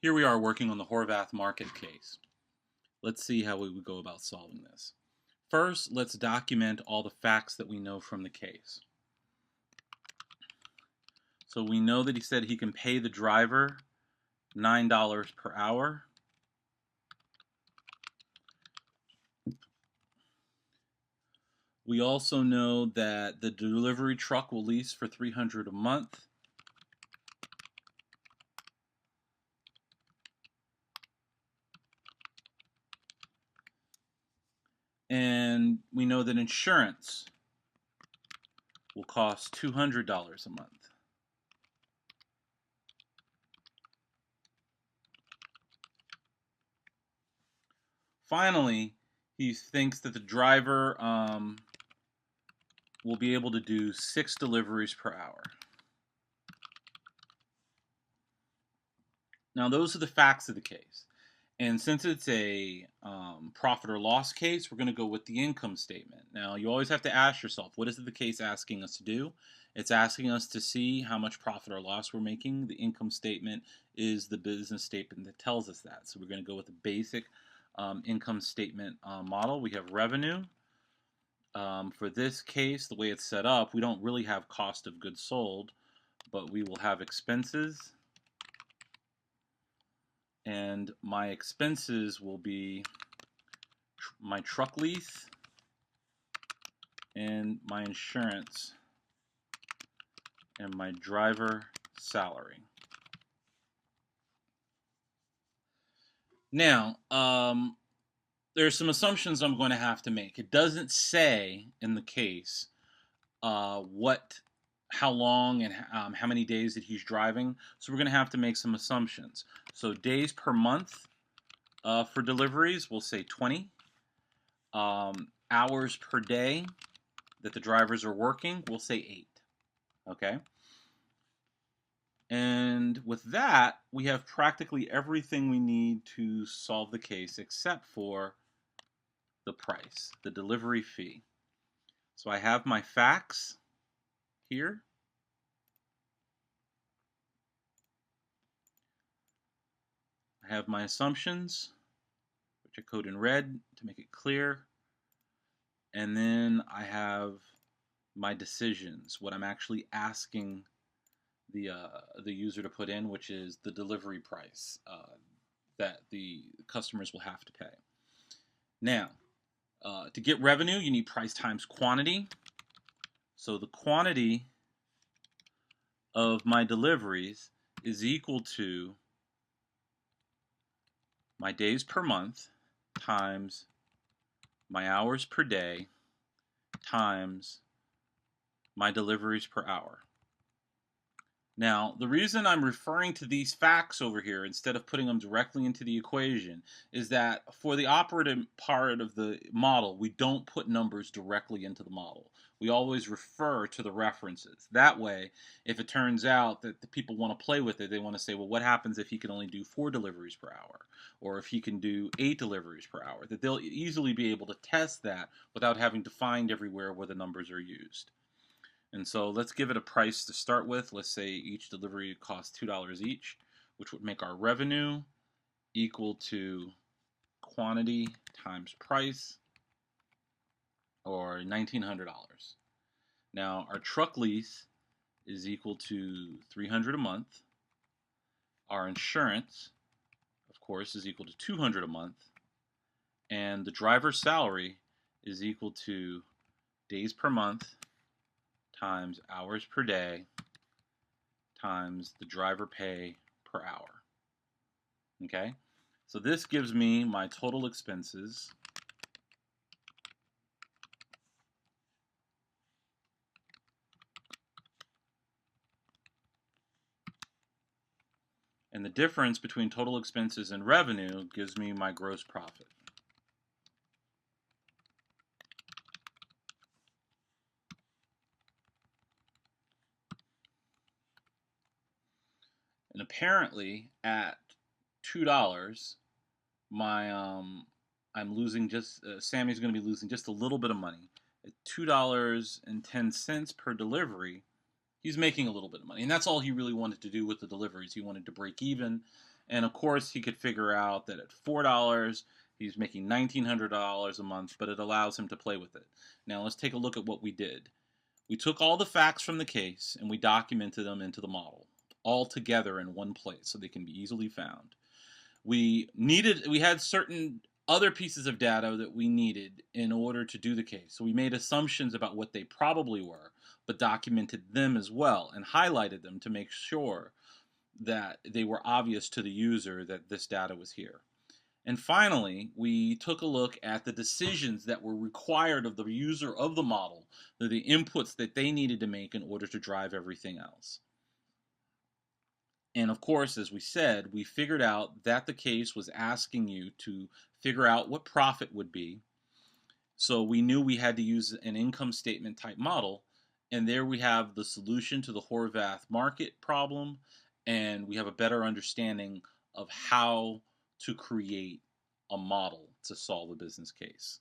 Here we are working on the Horvath market case. Let's see how we would go about solving this. First, let's document all the facts that we know from the case. So we know that he said he can pay the driver $9 per hour. We also know that the delivery truck will lease for $300 a month. And we know that insurance will cost $200 a month. Finally, he thinks that the driver will be able to do 6 deliveries per hour. Now, those are the facts of the case. And since it's a profit or loss case, we're going to go with the income statement. Now, you always have to ask yourself, what is the case asking us to do? It's asking us to see how much profit or loss we're making. The income statement is the business statement that tells us that. So we're going to go with the basic income statement model. We have revenue. For this case, the way it's set up, we don't really have cost of goods sold, but we will have expenses. And my expenses will be my truck lease and my insurance and my driver salary. Now, there's some assumptions I'm going to have to make. It doesn't say in the case how long and how many days that he's driving, so we're going to have to make some assumptions. So days per month for deliveries, we'll say 20. Hours per day that the drivers are working, we'll say 8. Okay? And with that, we have practically everything we need to solve the case except for the price, the delivery fee. So I have my facts here. I have my assumptions, which I code in red to make it clear. And then I have my decisions, what I'm actually asking the user to put in, which is the delivery price that the customers will have to pay. Now, to get revenue, you need price times quantity. So the quantity of my deliveries is equal to my days per month times my hours per day times my deliveries per hour. Now, the reason I'm referring to these facts over here instead of putting them directly into the equation is that for the operative part of the model, we don't put numbers directly into the model. We always refer to the references. That way, if it turns out that the people want to play with it, they want to say, well, what happens if he can only do 4 deliveries per hour? Or if he can do 8 deliveries per hour? That they'll easily be able to test that without having to find everywhere where the numbers are used. And so let's give it a price to start with. Let's say each delivery costs $2 each, which would make our revenue equal to quantity times price, or $1,900. Now our truck lease is equal to $300 a month. Our insurance, of course, is equal to $200 a month. And the driver's salary is equal to days per month times hours per day times the driver pay per hour. Okay? So this gives me my total expenses. And the difference between total expenses and revenue gives me my gross profit. And apparently, at $2, I'm losing just Sammy's going to be losing just a little bit of money. At $2.10 per delivery, he's making a little bit of money, and that's all he really wanted to do with the deliveries. He wanted to break even, And of course, he could figure out that at $4, he's making $1,900 a month, but it allows him to play with it. Now, let's take a look at what we did. We took all the facts from the case and we documented them into the model, all together in one place so they can be easily found. We had certain other pieces of data that we needed in order to do the case. So we made assumptions about what they probably were, but documented them as well and highlighted them to make sure that they were obvious to the user that this data was here. And finally, we took a look at the decisions that were required of the user of the model, the inputs that they needed to make in order to drive everything else. And of course, as we said, we figured out that the case was asking you to figure out what profit would be. So we knew we had to use an income statement type model. And there we have the solution to the Horvath market problem. And we have a better understanding of how to create a model to solve a business case.